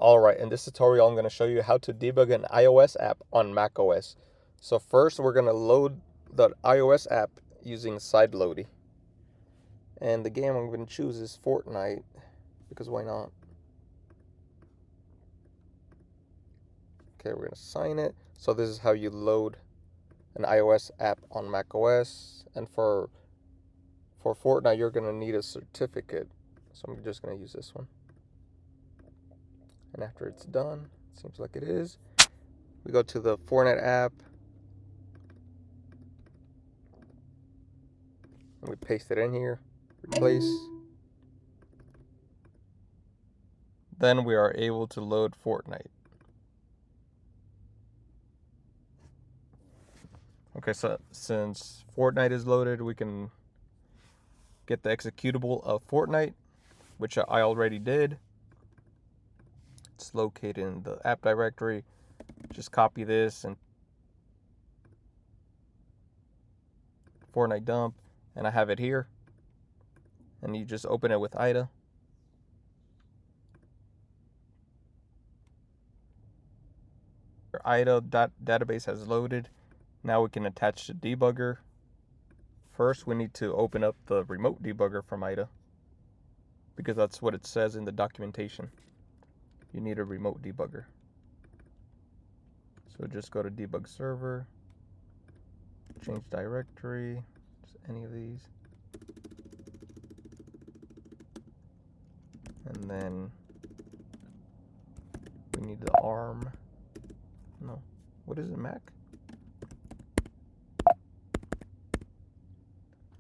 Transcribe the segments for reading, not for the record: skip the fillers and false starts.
Alright, in this tutorial I'm going to show you how to debug an iOS app on macOS. So first we're going to load the iOS app using Sideloadly. And the game I'm going to choose is Fortnite, because why not? Okay, we're going to sign it. So this is how you load an iOS app on macOS. And for Fortnite you're going to need a certificate. So I'm just going to use this one. And after it's done, seems like it is, we go to the Fortnite app and we paste it in here, replace. Then we are able to load Fortnite. Okay, so since Fortnite is loaded, we can get the executable of Fortnite, which I already did. It's located in the app directory. Just copy this and Fortnite dump, and I have it here. And you just open it with IDA. Your IDA database has loaded. Now we can attach the debugger. First, we need to open up the remote debugger from IDA, because that's what it says in the documentation. You need a remote debugger. So just go to debug server, change directory, just any of these. And then we need the ARM. No, what is it, Mac?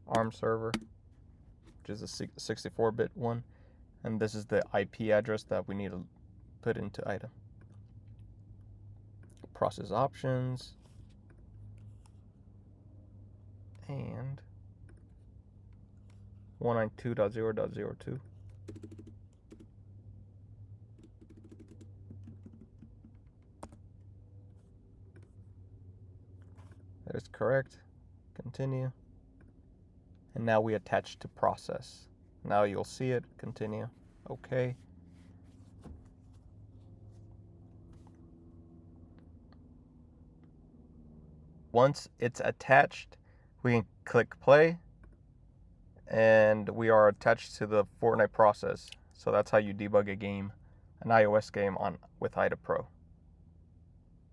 ARM server, which is a 64-bit one. And this is the IP address that we need to put into IDA. Process options. And 192.0.02. That is correct. Continue. And now we attach to process. Now you'll see it. Continue. Okay. Once it's attached, we can click play, and we are attached to the Fortnite process. So that's how you debug a game, an iOS game with IDA Pro.